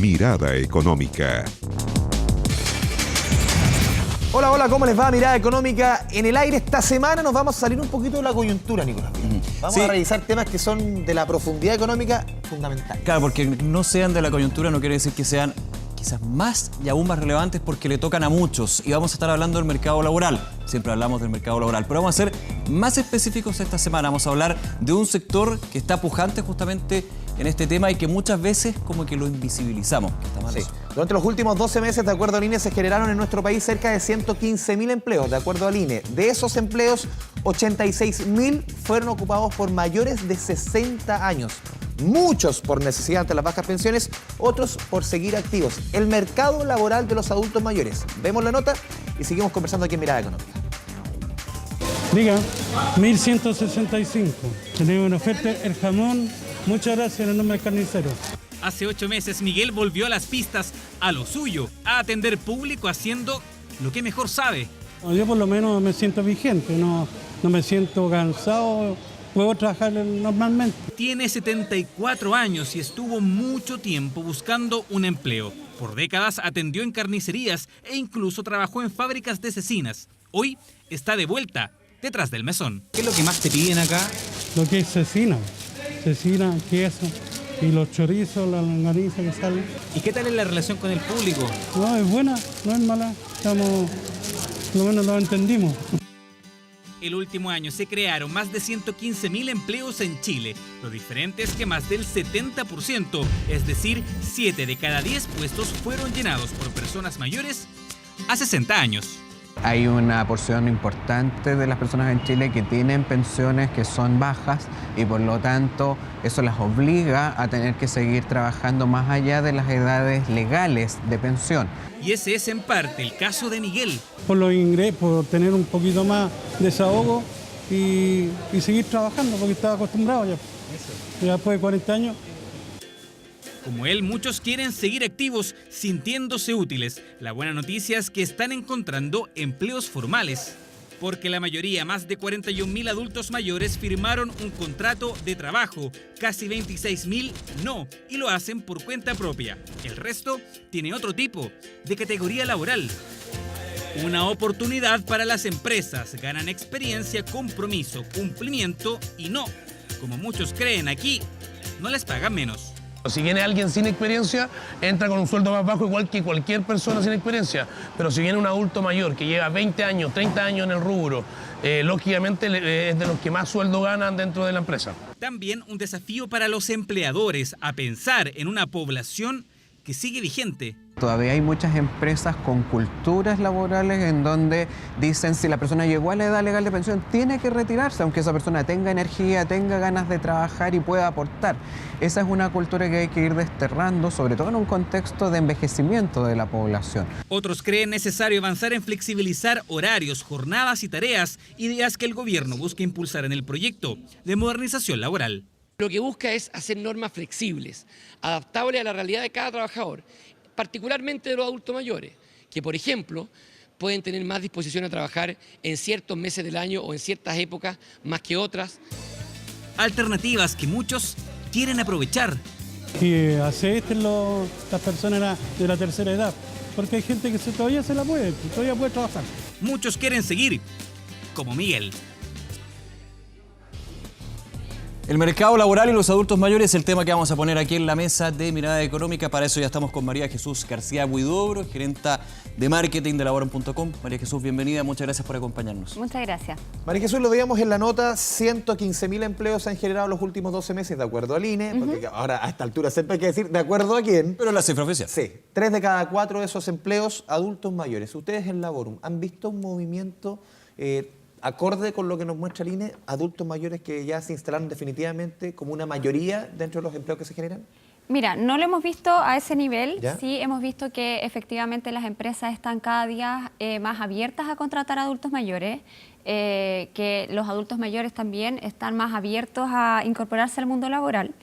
Mirada Económica. Hola, hola, ¿cómo les va? Mirada Económica en el aire. Esta semana nos vamos a salir un poquito de la coyuntura, Nicolás. Vamos a revisar temas que son de la profundidad económica fundamental. Claro, porque no sean de la coyuntura no quiere decir que sean quizás más y aún más relevantes porque le tocan a muchos. Y vamos a estar hablando del mercado laboral. Siempre hablamos del mercado laboral, pero vamos a ser más específicos esta semana. Vamos a hablar de un sector que está pujante justamente en este tema y que muchas veces como que lo invisibilizamos. Que está mal eso. Durante los últimos 12 meses, de acuerdo al INE, se generaron en nuestro país cerca de 115.000 empleos, de acuerdo al INE. De esos empleos, 86.000 fueron ocupados por mayores de 60 años. Muchos por necesidad ante las bajas pensiones, otros por seguir activos. El mercado laboral de los adultos mayores. Vemos la nota y seguimos conversando aquí en Mirada Económica. Diga, 1.165. Tenemos una oferta, el jamón. Muchas gracias en el nombre del carnicero. Hace 8 meses Miguel volvió a las pistas, a lo suyo, a atender público haciendo lo que mejor sabe. Yo por lo menos me siento vigente, no me siento cansado, puedo trabajar normalmente. Tiene 74 años y estuvo mucho tiempo buscando un empleo. Por décadas atendió en carnicerías e incluso trabajó en fábricas de cecinas. Hoy está de vuelta, detrás del mesón. ¿Qué es lo que más te piden acá? Lo que es cecina, queso y los chorizos, la longaniza que sale. ¿Y qué tal es la relación con el público? No, es buena, no es mala, por lo menos lo entendimos. El último año se crearon más de 115.000 empleos en Chile. Lo diferente es que más del 70%, es decir, 7 de cada 10 puestos fueron llenados por personas mayores a 60 años. Hay una porción importante de las personas en Chile que tienen pensiones que son bajas y por lo tanto eso las obliga a tener que seguir trabajando más allá de las edades legales de pensión. Y ese es en parte el caso de Miguel. Por los ingresos, por tener un poquito más de desahogo y seguir trabajando porque estaba acostumbrado ya. Ya después de 40 años. Como él, muchos quieren seguir activos, sintiéndose útiles. La buena noticia es que están encontrando empleos formales, porque la mayoría, más de 41.000 adultos mayores, firmaron un contrato de trabajo. Casi 26.000 no, y lo hacen por cuenta propia. El resto tiene otro tipo de categoría laboral. Una oportunidad para las empresas. Ganan experiencia, compromiso, cumplimiento y no, como muchos creen aquí, no les pagan menos. Si viene alguien sin experiencia, entra con un sueldo más bajo igual que cualquier persona sin experiencia. Pero si viene un adulto mayor que lleva 20 años, 30 años en el rubro, lógicamente es de los que más sueldo ganan dentro de la empresa. También un desafío para los empleadores a pensar en una población que sigue vigente. Todavía hay muchas empresas con culturas laborales en donde dicen si la persona llegó a la edad legal de pensión tiene que retirarse, aunque esa persona tenga energía, tenga ganas de trabajar y pueda aportar. Esa es una cultura que hay que ir desterrando, sobre todo en un contexto de envejecimiento de la población. Otros creen necesario avanzar en flexibilizar horarios, jornadas y tareas, ideas que el gobierno busca impulsar en el proyecto de modernización laboral. Lo que busca es hacer normas flexibles, adaptables a la realidad de cada trabajador, particularmente de los adultos mayores, que por ejemplo pueden tener más disposición a trabajar en ciertos meses del año o en ciertas épocas más que otras. Alternativas que muchos quieren aprovechar. Que acepten las personas de la tercera edad, porque hay gente que todavía todavía puede trabajar. Muchos quieren seguir, como Miguel. El mercado laboral y los adultos mayores es el tema que vamos a poner aquí en la mesa de Mirada Económica. Para eso ya estamos con María Jesús García Huidobro, gerenta de marketing de Laborum.com. María Jesús, bienvenida, muchas gracias por acompañarnos. Muchas gracias. María Jesús, lo veíamos en la nota, 115.000 empleos se han generado los últimos 12 meses, de acuerdo al INE, porque ahora a esta altura siempre hay que decir, ¿de acuerdo a quién? Pero la cifra oficial. Sí, 3 de cada 4 de esos empleos adultos mayores. Ustedes en Laborum, ¿han visto un movimiento acorde con lo que nos muestra el INE, adultos mayores que ya se instalaron definitivamente como una mayoría dentro de los empleos que se generan? Mira, no lo hemos visto a ese nivel. ¿Ya? Sí hemos visto que efectivamente las empresas están cada día más abiertas a contratar adultos mayores, que los adultos mayores también están más abiertos a incorporarse al mundo laboral.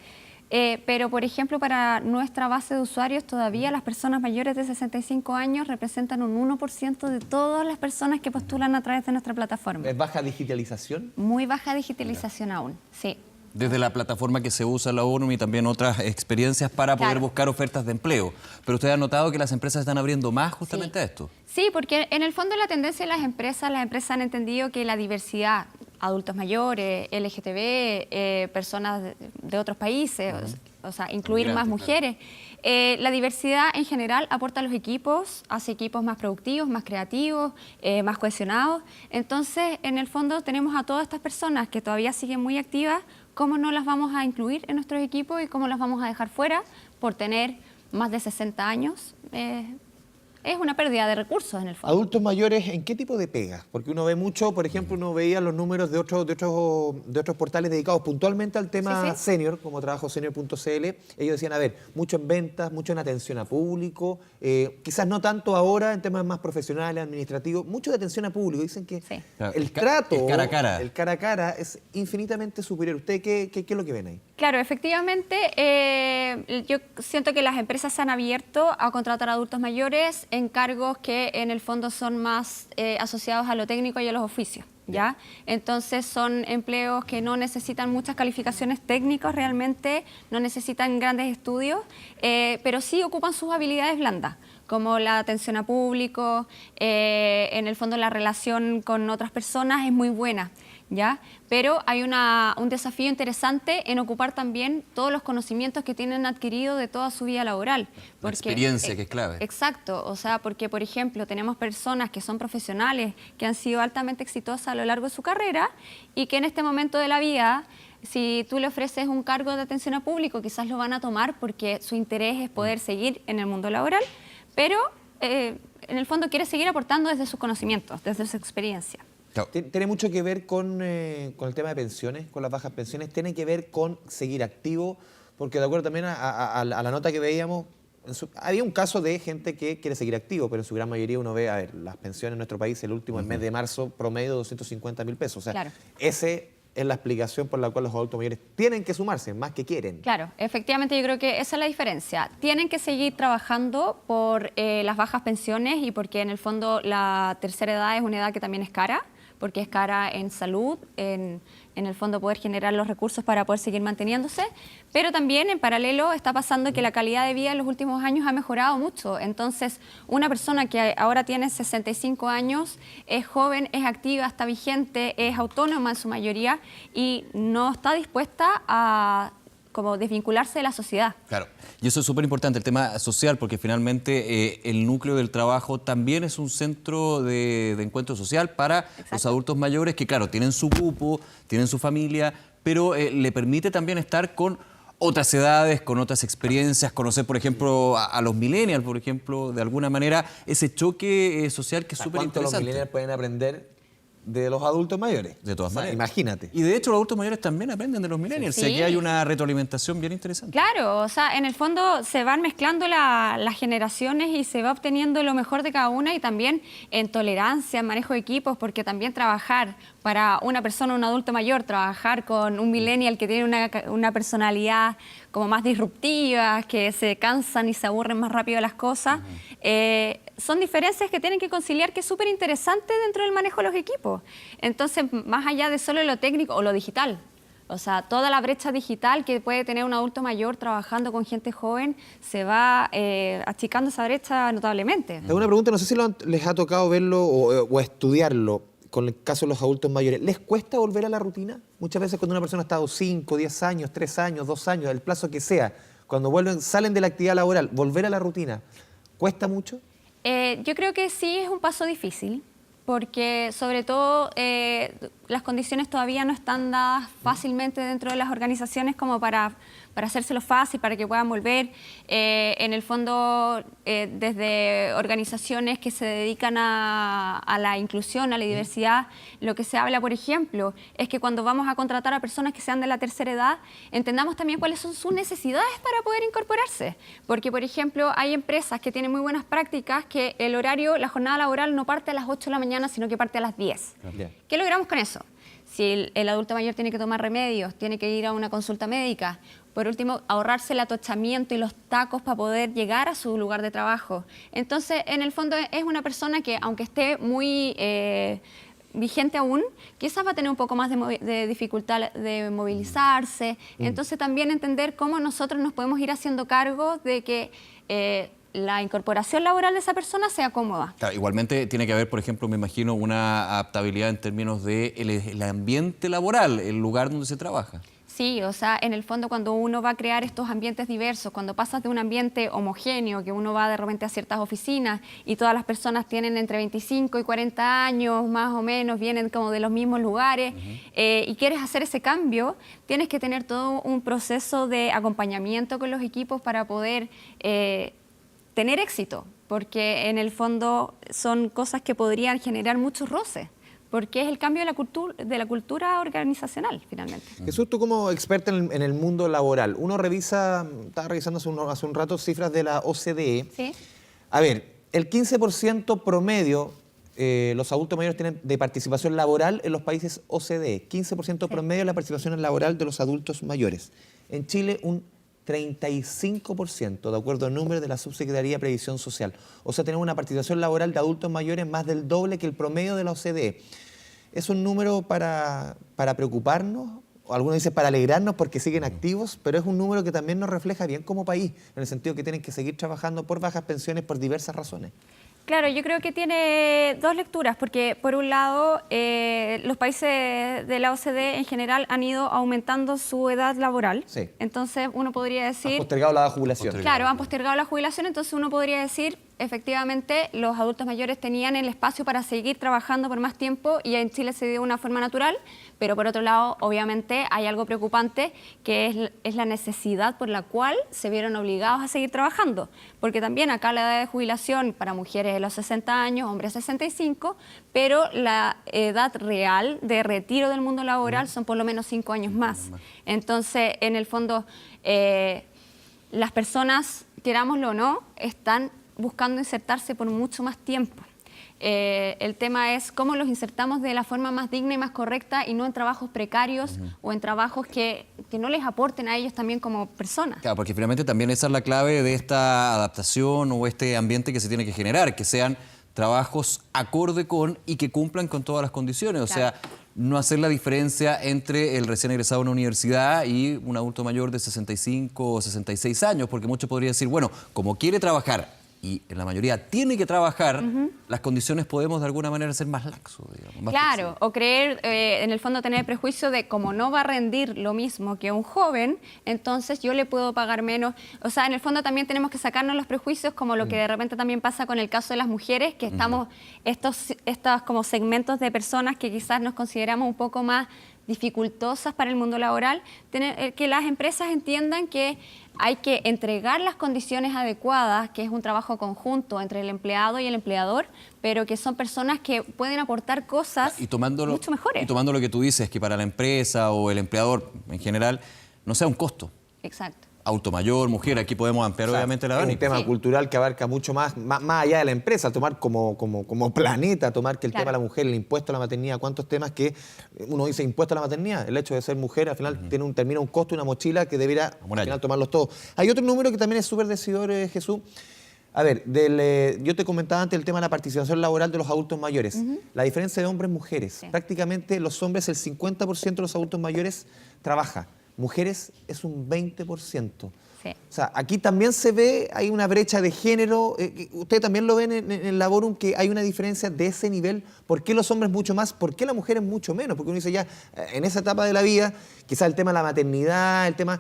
Pero, por ejemplo, para nuestra base de usuarios, todavía las personas mayores de 65 años representan un 1% de todas las personas que postulan a través de nuestra plataforma. ¿Es baja digitalización? Muy baja digitalización aún, sí. desde la plataforma que se usa en la ONU y también otras experiencias para poder buscar ofertas de empleo. Pero usted ha notado que las empresas están abriendo más justamente a esto. Sí, porque en el fondo la tendencia de las empresas han entendido que la diversidad, adultos mayores, LGTB, personas de otros países, o sea, incluir más mujeres. La diversidad en general aporta a los equipos, hace equipos más productivos, más creativos, más cohesionados. Entonces, en el fondo tenemos a todas estas personas que todavía siguen muy activas. ¿Cómo no las vamos a incluir en nuestros equipos y cómo las vamos a dejar fuera por tener más de 60 años? Es una pérdida de recursos en el fondo. Adultos mayores, ¿en qué tipo de pegas? Porque uno ve mucho, por ejemplo, uno veía los números de otros portales dedicados puntualmente al tema senior, como trabajosenior.cl. Ellos decían, a ver, mucho en ventas, mucho en atención a público, quizás no tanto ahora en temas más profesionales, administrativos, mucho de atención a público. Dicen que el trato, el cara a cara es infinitamente superior. ¿Usted qué es lo que ven ahí? Claro, efectivamente, yo siento que las empresas se han abierto a contratar a adultos mayores en cargos que en el fondo son más asociados a lo técnico y a los oficios, ¿ya? Entonces son empleos que no necesitan muchas calificaciones técnicas realmente, no necesitan grandes estudios, pero sí ocupan sus habilidades blandas, como la atención a público, en el fondo la relación con otras personas es muy buena, ¿ya? Pero hay un desafío interesante en ocupar también todos los conocimientos que tienen adquirido de toda su vida laboral. La experiencia que es clave. Exacto, o sea, porque por ejemplo tenemos personas que son profesionales, que han sido altamente exitosas a lo largo de su carrera y que en este momento de la vida, si tú le ofreces un cargo de atención a público, quizás lo van a tomar porque su interés es poder seguir en el mundo laboral, pero en el fondo quiere seguir aportando desde sus conocimientos, desde su experiencia. Tiene mucho que ver con el tema de pensiones, con las bajas pensiones, tiene que ver con seguir activo, porque de acuerdo también a la nota que veíamos, había un caso de gente que quiere seguir activo, pero en su gran mayoría uno ve, a ver, las pensiones en nuestro país, el último el mes de marzo, promedio 250.000 pesos. O sea, esa es la explicación por la cual los adultos mayores tienen que sumarse, más que quieren. Claro, efectivamente yo creo que esa es la diferencia. Tienen que seguir trabajando por las bajas pensiones y porque en el fondo la tercera edad es una edad que también es cara, porque es cara en salud, en el fondo poder generar los recursos para poder seguir manteniéndose, pero también en paralelo está pasando que la calidad de vida en los últimos años ha mejorado mucho. Entonces, una persona que ahora tiene 65 años, es joven, es activa, está vigente, es autónoma en su mayoría y no está dispuesta a como desvincularse de la sociedad. Claro, y eso es súper importante, el tema social, porque finalmente el núcleo del trabajo también es un centro de encuentro social para los adultos mayores que, claro, tienen su grupo, tienen su familia, pero le permite también estar con otras edades, con otras experiencias, conocer, por ejemplo, a los millennials, por ejemplo, de alguna manera, ese choque social que es súper interesante. ¿Cuánto los millennials pueden aprender de los adultos mayores? De todas maneras. Imagínate. Y de hecho los adultos mayores también aprenden de los millennials. Sí. O sea, que hay una retroalimentación bien interesante. Claro, o sea, en el fondo se van mezclando las generaciones y se va obteniendo lo mejor de cada una y también en tolerancia, en manejo de equipos, porque también trabajar para una persona, un adulto mayor, trabajar con un millennial que tiene una personalidad como más disruptiva, que se cansan y se aburren más rápido de las cosas, son diferencias que tienen que conciliar, que es súper interesante dentro del manejo de los equipos. Entonces, más allá de solo lo técnico o lo digital, o sea, toda la brecha digital que puede tener un adulto mayor trabajando con gente joven, se va achicando esa brecha notablemente. Tengo una pregunta, no sé si les ha tocado verlo o estudiarlo con el caso de los adultos mayores. ¿Les cuesta volver a la rutina? Muchas veces cuando una persona ha estado 5, 10 años, 3 años, 2 años, el plazo que sea, cuando salen de la actividad laboral, volver a la rutina, ¿cuesta mucho? Yo creo que sí es un paso difícil, porque sobre todo las condiciones todavía no están dadas fácilmente dentro de las organizaciones como para hacérselo fácil, para que puedan volver. En el fondo, desde organizaciones que se dedican a la inclusión, a la diversidad, lo que se habla, por ejemplo, es que cuando vamos a contratar a personas que sean de la tercera edad, entendamos también cuáles son sus necesidades para poder incorporarse. Porque, por ejemplo, hay empresas que tienen muy buenas prácticas que el horario, la jornada laboral no parte a las 8 de la mañana, sino que parte a las 10. ¿Qué logramos con eso? Si el adulto mayor tiene que tomar remedios, tiene que ir a una consulta médica, por último, ahorrarse el atochamiento y los tacos para poder llegar a su lugar de trabajo. Entonces, en el fondo, es una persona que, aunque esté muy vigente aún, quizás va a tener un poco más de dificultad de movilizarse. Entonces también entender cómo nosotros nos podemos ir haciendo cargo de que la incorporación laboral de esa persona sea cómoda. Claro, igualmente tiene que haber, por ejemplo, me imagino, una adaptabilidad en términos de el ambiente laboral, el lugar donde se trabaja. Sí, o sea, en el fondo cuando uno va a crear estos ambientes diversos, cuando pasas de un ambiente homogéneo, que uno va de repente a ciertas oficinas y todas las personas tienen entre 25 y 40 años, más o menos, vienen como de los mismos lugares, y quieres hacer ese cambio, tienes que tener todo un proceso de acompañamiento con los equipos para poder tener éxito, porque en el fondo son cosas que podrían generar muchos roces, porque es el cambio de la cultura organizacional, finalmente. Jesús, tú como experta en el mundo laboral, uno estaba revisando hace un rato cifras de la OCDE. Sí. A ver, el 15% promedio los adultos mayores tienen de participación laboral en los países OCDE. 15% promedio la participación laboral de los adultos mayores. En Chile, un 35%, de acuerdo al número de la Subsecretaría de Previsión Social. O sea, tenemos una participación laboral de adultos mayores más del doble que el promedio de la OCDE. ¿Es un número para preocuparnos? O algunos dicen para alegrarnos porque siguen activos, pero es un número que también nos refleja bien como país, en el sentido que tienen que seguir trabajando por bajas pensiones por diversas razones. Claro, yo creo que tiene dos lecturas, porque por un lado los países de la OCDE en general han ido aumentando su edad laboral. Sí. Entonces uno podría decir... Han postergado la jubilación. Claro, han postergado la jubilación, entonces uno podría decir, efectivamente, los adultos mayores tenían el espacio para seguir trabajando por más tiempo y en Chile se dio de una forma natural, pero por otro lado, obviamente, hay algo preocupante que es la necesidad por la cual se vieron obligados a seguir trabajando, porque también acá la edad de jubilación para mujeres es los 60 años, hombres 65, pero la edad real de retiro del mundo laboral son por lo menos 5 años más. Entonces, en el fondo, las personas, querámoslo o no, están buscando insertarse por mucho más tiempo. El tema es cómo los insertamos de la forma más digna y más correcta y no en trabajos precarios o en trabajos que no les aporten a ellos también como personas. Claro, porque finalmente también esa es la clave de esta adaptación o este ambiente que se tiene que generar, que sean trabajos acorde con y que cumplan con todas las condiciones. O sea, no hacer la diferencia entre el recién egresado de una universidad y un adulto mayor de 65 o 66 años, porque muchos podrían decir, bueno, como quiere trabajar y en la mayoría tiene que trabajar, las condiciones podemos de alguna manera ser más laxos, digamos. Más claro, flexibles. o creer, en el fondo tener el prejuicio de como no va a rendir lo mismo que un joven, entonces yo le puedo pagar menos. O sea, en el fondo también tenemos que sacarnos los prejuicios, como lo que de repente también pasa con el caso de las mujeres, que estamos, estos como segmentos de personas que quizás nos consideramos un poco más dificultosas para el mundo laboral, que las empresas entiendan que hay que entregar las condiciones adecuadas, que es un trabajo conjunto entre el empleado y el empleador, pero que son personas que pueden aportar cosas mucho mejores. Y tomando lo que tú dices, que para la empresa o el empleador en general no sea un costo. Exacto. Adulto mayor, mujer, aquí podemos ampliar obviamente la Es un abanico. tema cultural que abarca mucho más allá de la empresa, tomar como planeta, tomar que el tema de la mujer, el impuesto a la maternidad, cuántos temas que uno dice impuesto a la maternidad, el hecho de ser mujer al final termina un costo, una mochila que debería al final tomarlos todos. Hay otro número que también es súper decidor, Jesús. A ver, yo te comentaba antes el tema de la participación laboral de los adultos mayores. La diferencia de hombres-mujeres. Prácticamente los hombres, el 50% de los adultos mayores trabaja. Mujeres es un 20%. Sí. O sea, aquí también se ve, hay una brecha de género. Ustedes también lo ven en Laborum, que hay una diferencia de ese nivel. ¿Por qué los hombres mucho más? ¿Por qué las mujeres mucho menos? Porque uno dice ya, en esa etapa de la vida, quizás el tema de la maternidad, el tema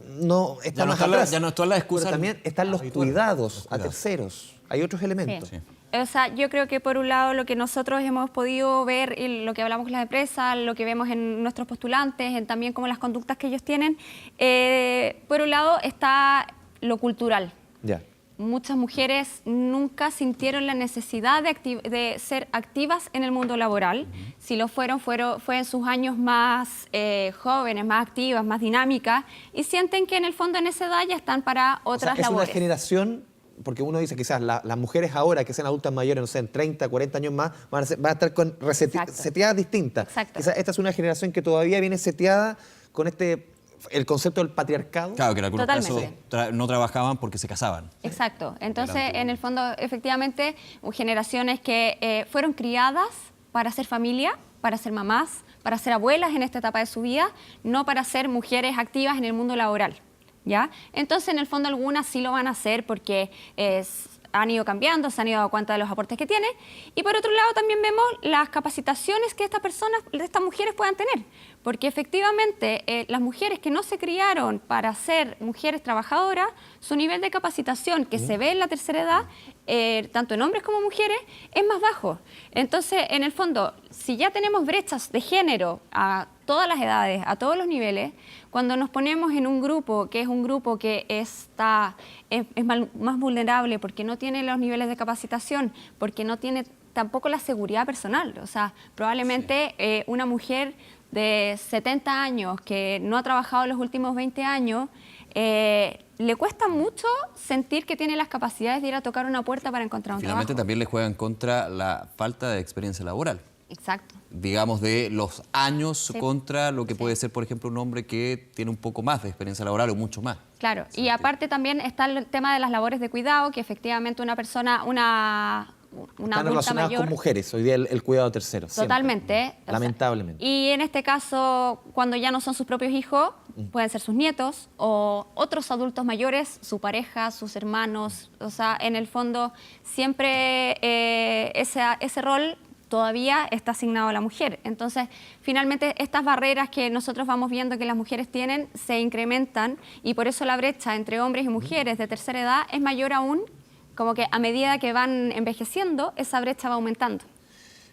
no está más atrás. Ya no está la excusa. Pero también están los cuidados a terceros. Hay otros elementos. Sí. O sea, yo creo que por un lado lo que nosotros hemos podido ver y lo que hablamos con las empresas, lo que vemos en nuestros postulantes, en también como las conductas que ellos tienen, por un lado está lo cultural. Ya. Muchas mujeres nunca sintieron la necesidad de ser activas en el mundo laboral. Si lo fue en sus años más jóvenes, más activas, más dinámicas, y sienten que en el fondo en esa edad ya están para otras es labores. Una generación, porque uno dice quizás las mujeres ahora que sean adultas mayores, no sé, en 30, 40 años más, van a estar con seteadas distintas. Exacto. Quizás esta es una generación que todavía viene seteada con el concepto del patriarcado. Claro, que en algunos Totalmente. casos no trabajaban porque se casaban. Exacto. Entonces, en el fondo, efectivamente, generaciones que fueron criadas para ser familia, para ser mamás, para ser abuelas en esta etapa de su vida, no para ser mujeres activas en el mundo laboral, ¿ya? Entonces, en el fondo, algunas sí lo van a hacer porque han ido cambiando, se han ido dando cuenta de los aportes que tienen. Y por otro lado también vemos las capacitaciones que estas mujeres puedan tener. Porque efectivamente las mujeres que no se criaron para ser mujeres trabajadoras, su nivel de capacitación que se ve en la tercera edad, tanto en hombres como mujeres, es más bajo. Entonces, en el fondo, si ya tenemos brechas de género a todas las edades, a todos los niveles, cuando nos ponemos en un grupo que es un grupo que es más vulnerable porque no tiene los niveles de capacitación, porque no tiene tampoco la seguridad personal. O sea, probablemente una mujer de 70 años que no ha trabajado los últimos 20 años, le cuesta mucho sentir que tiene las capacidades de ir a tocar una puerta para encontrar un Finalmente trabajo. también le juega en contra la falta de experiencia laboral. Exacto. Digamos, de los años Sí. contra lo que Sí. puede ser, por ejemplo, un hombre que tiene un poco más de experiencia laboral o mucho más. Claro, y aparte también está el tema de las labores de cuidado, que efectivamente una persona, una Están adulta relacionadas mayor... con mujeres, hoy día el cuidado de terceros. siempre. Totalmente. O sea, Lamentablemente. y en este caso, cuando ya no son sus propios hijos, pueden ser sus nietos o otros adultos mayores, su pareja, sus hermanos. O sea, en el fondo, siempre ese rol todavía está asignado a la mujer. Entonces, finalmente, estas barreras que nosotros vamos viendo que las mujeres tienen se incrementan y por eso la brecha entre hombres y mujeres de tercera edad es mayor aún, como que a medida que van envejeciendo, esa brecha va aumentando.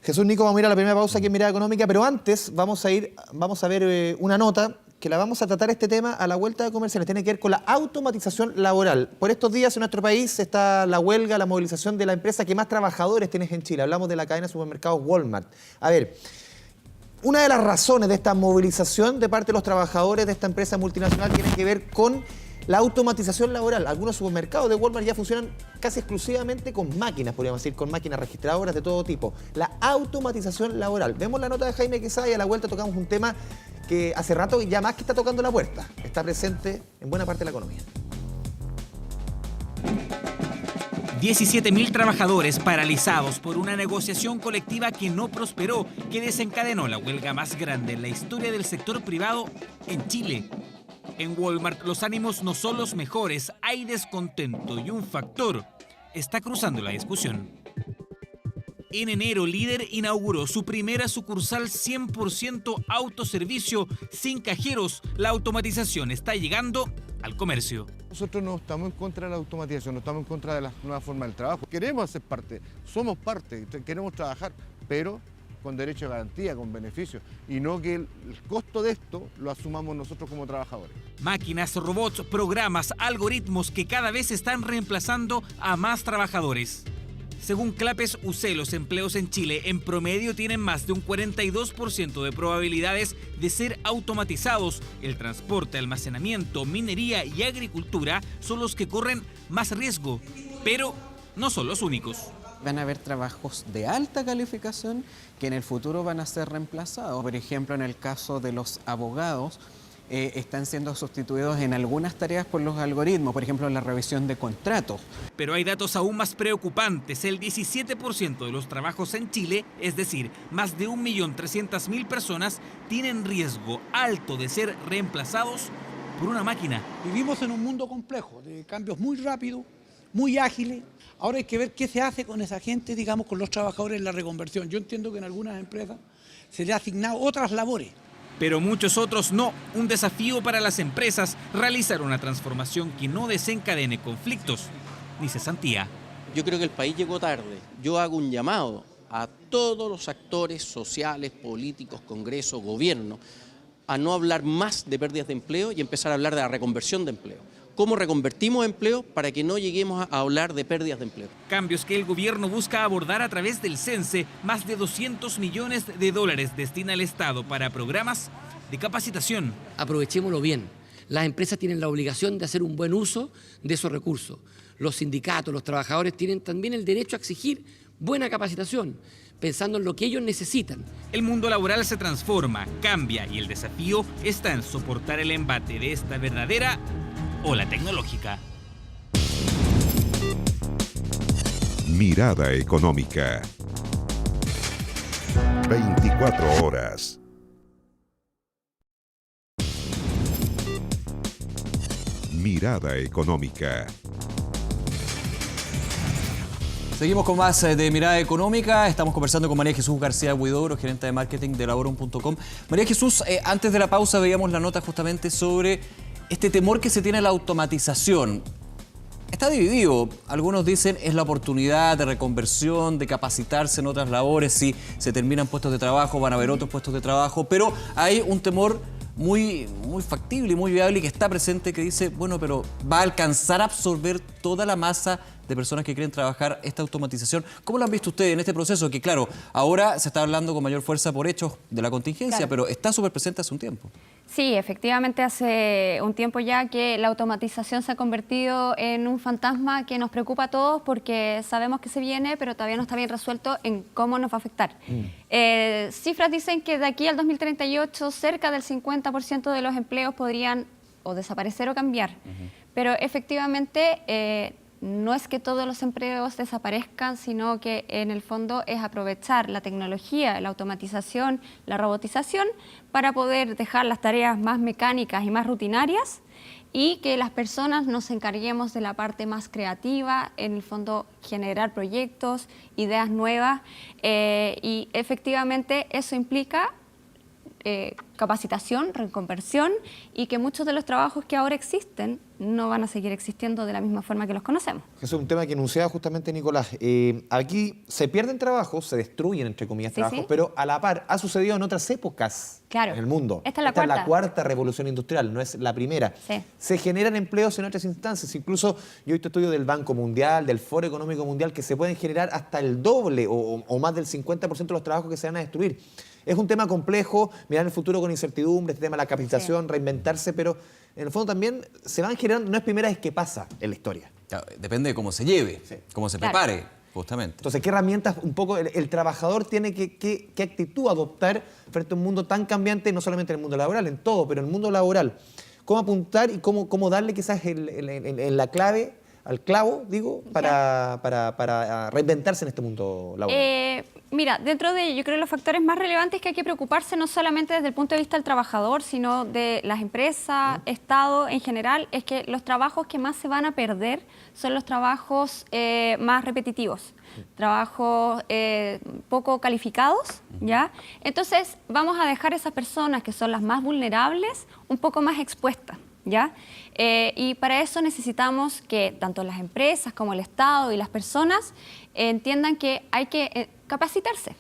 Jesús, Nico, vamos a ir a la primera pausa aquí en Mirada Económica, pero antes vamos a ver una nota que la vamos a tratar este tema a la vuelta de comerciales. Tiene que ver con la automatización laboral. Por estos días en nuestro país está la huelga, la movilización de la empresa que más trabajadores tiene en Chile. Hablamos de la cadena de supermercados Walmart. A ver, una de las razones de esta movilización de parte de los trabajadores de esta empresa multinacional tiene que ver con la automatización laboral. Algunos supermercados de Walmart ya funcionan casi exclusivamente con máquinas, podríamos decir, con máquinas registradoras de todo tipo. La automatización laboral. Vemos la nota de Jaime Quesada y a la vuelta tocamos un tema que hace rato ya más que está tocando la puerta. Está presente en buena parte de la economía. 17.000 trabajadores paralizados por una negociación colectiva que no prosperó, que desencadenó la huelga más grande en la historia del sector privado en Chile. En Walmart los ánimos no son los mejores, hay descontento y un factor está cruzando la discusión. En enero, Líder inauguró su primera sucursal 100% autoservicio sin cajeros. La automatización está llegando al comercio. Nosotros no estamos en contra de la automatización, no estamos en contra de las nuevas formas del trabajo. Queremos hacer parte, somos parte, queremos trabajar, pero con derecho a garantía, con beneficios, y no que el costo de esto lo asumamos nosotros como trabajadores. Máquinas, robots, programas, algoritmos que cada vez están reemplazando a más trabajadores. Según Clapes UC, los empleos en Chile en promedio tienen más de un 42% de probabilidades de ser automatizados. El transporte, almacenamiento, minería y agricultura son los que corren más riesgo, pero no son los únicos. Van a haber trabajos de alta calificación que en el futuro van a ser reemplazados. Por ejemplo, en el caso de los abogados, están siendo sustituidos en algunas tareas por los algoritmos, por ejemplo, la revisión de contratos. Pero hay datos aún más preocupantes. El 17% de los trabajos en Chile, es decir, más de 1.300.000 personas, tienen riesgo alto de ser reemplazados por una máquina. Vivimos en un mundo complejo, de cambios muy rápidos, muy ágiles. Ahora hay que ver qué se hace con esa gente, digamos, con los trabajadores en la reconversión. Yo entiendo que en algunas empresas se le ha asignado otras labores. Pero muchos otros no. Un desafío para las empresas realizar una transformación que no desencadene conflictos ni cesantía. Yo creo que el país llegó tarde. Yo hago un llamado a todos los actores sociales, políticos, Congreso, gobierno, a no hablar más de pérdidas de empleo y empezar a hablar de la reconversión de empleo. ¿Cómo reconvertimos empleo para que no lleguemos a hablar de pérdidas de empleo? Cambios que el gobierno busca abordar a través del CENSE. Más de 200 millones de dólares destina el Estado para programas de capacitación. Aprovechémoslo bien. Las empresas tienen la obligación de hacer un buen uso de esos recursos. Los sindicatos, los trabajadores tienen también el derecho a exigir buena capacitación, pensando en lo que ellos necesitan. El mundo laboral se transforma, cambia y el desafío está en soportar el embate de esta verdadera ola tecnológica. Mirada Económica. 24 horas. Mirada Económica. Seguimos con más de Mirada Económica. Estamos conversando con María Jesús García Huidobro, gerente de marketing de Laborum.com. María Jesús, antes de la pausa veíamos la nota justamente sobre este temor que se tiene a la automatización. Está dividido. Algunos dicen es la oportunidad de reconversión, de capacitarse en otras labores. Si se terminan puestos de trabajo, van a haber otros puestos de trabajo. Pero hay un temor muy factible y muy viable y que está presente, que dice, bueno, pero ¿va a alcanzar a absorber toda la masa de personas que quieren trabajar esta automatización? ¿Cómo lo han visto ustedes en este proceso? Que claro, ahora se está hablando con mayor fuerza por hechos de la contingencia, claro, pero está súper presente hace un tiempo. Sí, efectivamente hace un tiempo ya que la automatización se ha convertido en un fantasma que nos preocupa a todos porque sabemos que se viene, pero todavía no está bien resuelto en cómo nos va a afectar. Cifras dicen que de aquí al 2038 cerca del 50% de los empleos podrían o desaparecer o cambiar, pero efectivamente no es que todos los empleos desaparezcan, sino que en el fondo es aprovechar la tecnología, la automatización, la robotización para poder dejar las tareas más mecánicas y más rutinarias y que las personas nos encarguemos de la parte más creativa, en el fondo generar proyectos, ideas nuevas y efectivamente eso implica capacitación, reconversión y que muchos de los trabajos que ahora existen no van a seguir existiendo de la misma forma que los conocemos. Eso es un tema que enunciaba justamente Nicolás. Aquí se pierden trabajos, se destruyen, entre comillas, trabajos, pero a la par ha sucedido en otras épocas en el mundo. Esta es la cuarta revolución industrial, no es la primera. Se generan empleos en otras instancias. Incluso yo he visto estudios del Banco Mundial, del Foro Económico Mundial, que se pueden generar hasta el doble o más del 50% de los trabajos que se van a destruir. Es un tema complejo, mirar el futuro con incertidumbre, este tema de la capacitación, reinventarse, pero en el fondo también se van generando, no es primera vez que pasa en la historia. Claro, depende de cómo se lleve, cómo se prepare, justamente. Entonces, ¿qué herramientas un poco el trabajador tiene qué actitud adoptar frente a un mundo tan cambiante, no solamente en el mundo laboral, en todo, pero en el mundo laboral? ¿Cómo apuntar y cómo darle quizás en la clave, al clavo, digo, para reinventarse en este mundo laboral? Mira, dentro de, yo creo, los factores más relevantes que hay que preocuparse no solamente desde el punto de vista del trabajador, sino de las empresas, Estado en general, es que los trabajos que más se van a perder son los trabajos más repetitivos, trabajos poco calificados, ¿ya? Entonces, vamos a dejar a esas personas que son las más vulnerables un poco más expuestas, ¿ya? Y para eso necesitamos que tanto las empresas como el Estado y las personas entiendan que hay que capacitarse,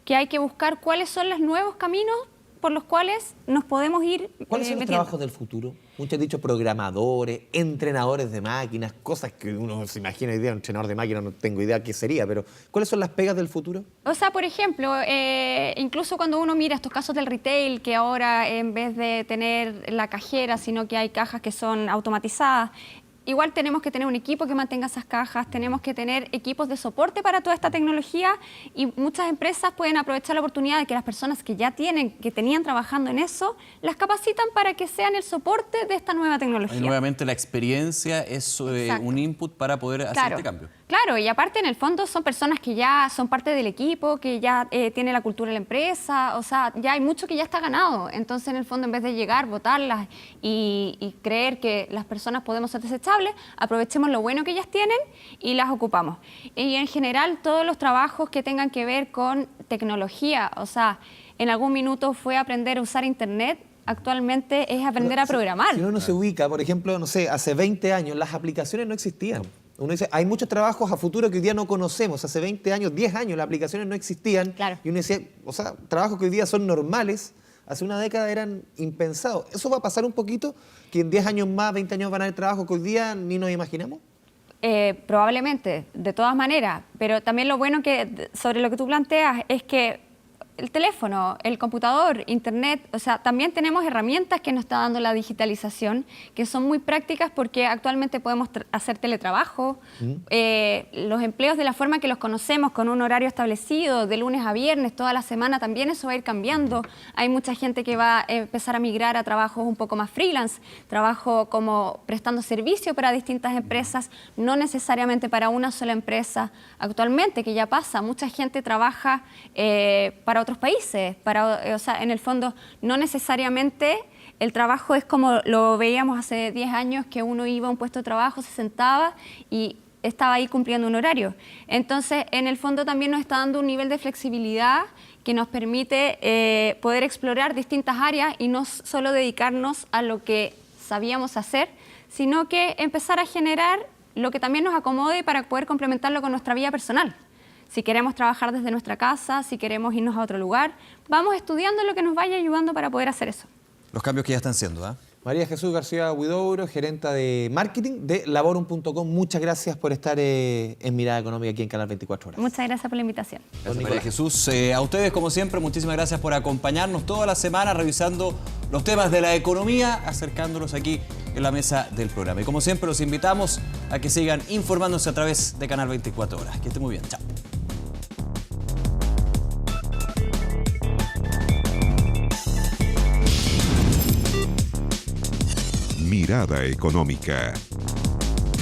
que hay que buscar cuáles son los nuevos caminos por los cuales nos podemos ir ¿Cuáles son los trabajos del futuro? Muchos han dicho programadores, entrenadores de máquinas, cosas que uno se imagina hoy día, un entrenador de máquinas, no tengo idea qué sería, pero ¿cuáles son las pegas del futuro? O sea, por ejemplo, incluso cuando uno mira estos casos del retail, que ahora en vez de tener la cajera, sino que hay cajas que son automatizadas, igual tenemos que tener un equipo que mantenga esas cajas, tenemos que tener equipos de soporte para toda esta tecnología y muchas empresas pueden aprovechar la oportunidad de que las personas que ya tenían trabajando en eso, las capacitan para que sean el soporte de esta nueva tecnología. Y nuevamente la experiencia es un input para poder hacer este cambio. Claro, y aparte en el fondo son personas que ya son parte del equipo, que ya tiene la cultura de la empresa, o sea, ya hay mucho que ya está ganado. Entonces en el fondo en vez de llegar, votarlas y creer que las personas podemos ser desechables, aprovechemos lo bueno que ellas tienen y las ocupamos. Y en general todos los trabajos que tengan que ver con tecnología, o sea, en algún minuto fue aprender a usar internet, actualmente es aprender a programar. Si uno se ubica, por ejemplo, no sé, hace 20 años las aplicaciones no existían. Uno dice, hay muchos trabajos a futuro que hoy día no conocemos. Hace 20 años, 10 años las aplicaciones no existían. Y uno decía, o sea, trabajos que hoy día son normales, hace una década eran impensados. ¿Eso va a pasar un poquito? ¿Que en 10 años más, 20 años van a haber trabajos que hoy día ni nos imaginamos? Probablemente, de todas maneras. Pero también lo bueno que sobre lo que tú planteas es que el teléfono, el computador, internet, o sea, también tenemos herramientas que nos está dando la digitalización, que son muy prácticas porque actualmente podemos hacer teletrabajo, los empleos de la forma que los conocemos, con un horario establecido, de lunes a viernes, toda la semana, también eso va a ir cambiando. Hay mucha gente que va a empezar a migrar a trabajos un poco más freelance, trabajo como prestando servicio para distintas empresas, no necesariamente para una sola empresa actualmente, que ya pasa. Mucha gente trabaja para otros países. O sea, en el fondo, no necesariamente el trabajo es como lo veíamos hace 10 años, que uno iba a un puesto de trabajo, se sentaba y estaba ahí cumpliendo un horario. Entonces, en el fondo también nos está dando un nivel de flexibilidad que nos permite poder explorar distintas áreas y no solo dedicarnos a lo que sabíamos hacer, sino que empezar a generar lo que también nos acomode para poder complementarlo con nuestra vida personal. Si queremos trabajar desde nuestra casa, si queremos irnos a otro lugar, vamos estudiando lo que nos vaya ayudando para poder hacer eso. Los cambios que ya están siendo, ¿ah? María Jesús García Huidobro, gerenta de marketing de Laborum.com. Muchas gracias por estar en Mirada Económica aquí en Canal 24 Horas. Muchas gracias por la invitación. Gracias, María Jesús. A ustedes, como siempre, muchísimas gracias por acompañarnos toda la semana revisando los temas de la economía, acercándolos aquí en la mesa del programa. Y como siempre, los invitamos a que sigan informándose a través de Canal 24 Horas. Que estén muy bien. Chao. Mirada Económica.